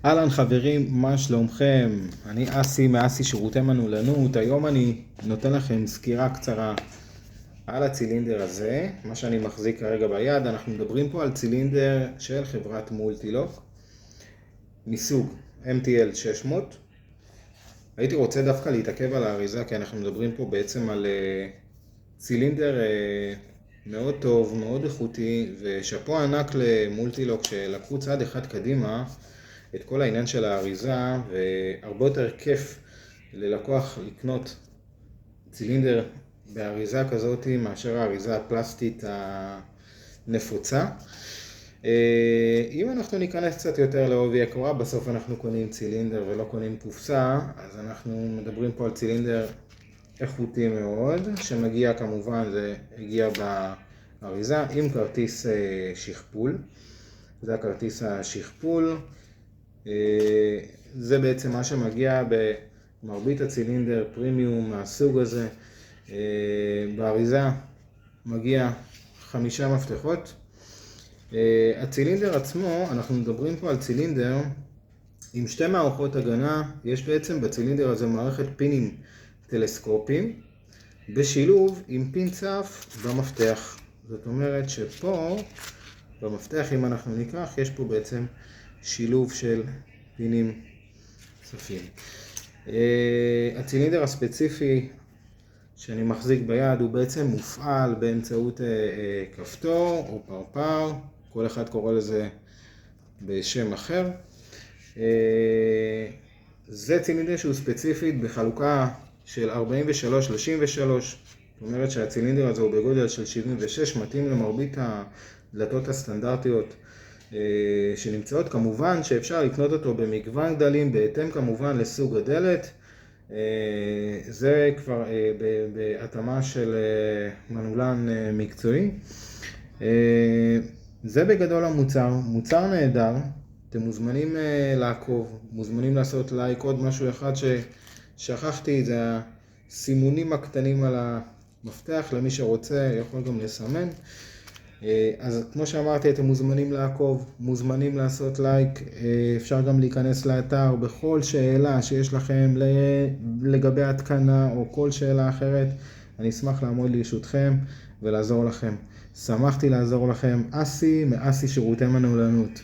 אהלן חברים, מה שלומכם? אני אסי מאסי שירותי מנעולנות. היום אני נותן לכם סקירה קצרה על הצילינדר הזה, מה שאני מחזיק כרגע ביד. אנחנו מדברים פה על צילינדר של חברת מולטילוק מסוג MTL 600. הייתי רוצה דווקא להתעכב על האריזה, כי אנחנו מדברים פה בעצם על צילינדר מאוד טוב, מאוד איכותי, ושאפו ענק למולטילוק שלקחו צעד אחד קדימה את כל העניין של האריזה, והרבה יותר כיף ללקוח לקנות צילינדר באריזה כזאת מאשר האריזה הפלסטית הנפוצה. אם אנחנו ניכנס קצת יותר לעובי הקורה, בסוף אנחנו קונים צילינדר ולא קונים קופסה, אז אנחנו מדברים פה על צילינדר איכותי מאוד, שמגיע כמובן, זה הגיע באריזה עם כרטיס שכפול. זה הכרטיס השכפול. זה בעצם מה שמגיע במרבית הצילינדר פרימיום מהסוג הזה. באריזה מגיע 5 מפתחות. הצילינדר עצמו, אנחנו מדברים פה על צילינדר עם 2 מערכות הגנה. יש בעצם בצילינדר הזה מערכת פינים טלסקופיים בשילוב עם פין צף במפתח. זאת אומרת שפה במפתח, אם אנחנו ניקח, יש פה בעצם שילוב של פינים צפים. הצילינדר הספציפי שאני מחזיק ביד הוא בעצם מופעל באמצעות כפתור או פרפר, כל אחד קורא לזה בשם אחר. זה צילינדר שהוא ספציפית בחלוקה של 43-33, זאת אומרת שהצילינדר הזה הוא בגודל של 76, מתאים למרבית הדלתות הסטנדרטיות שנמצאות. כמובן שאפשר לקנות אותו במגוון גדלים, בהתאם כמובן לסוג הדלת. זה כבר בהתאמה של מנעולן מקצועי. זה בגדול המוצר, מוצר נהדר. אתם מוזמנים לעקוב, מוזמנים לעשות לייק. עוד משהו אחד ששכחתי, זה הסימונים הקטנים על המפתח, למי שרוצה יכול גם לסמן. אז כמו שאמרתי, אתם מוזמנים לעקוב, מוזמנים לעשות לייק. אפשר גם להיכנס לאתר בכל שאלה שיש לכם לגבי התקנה או כל שאלה אחרת. אני אשמח לעמוד לרשותכם ולעזור לכם. שמחתי לעזור לכם. אסי מאסי שירותי מנעולנות.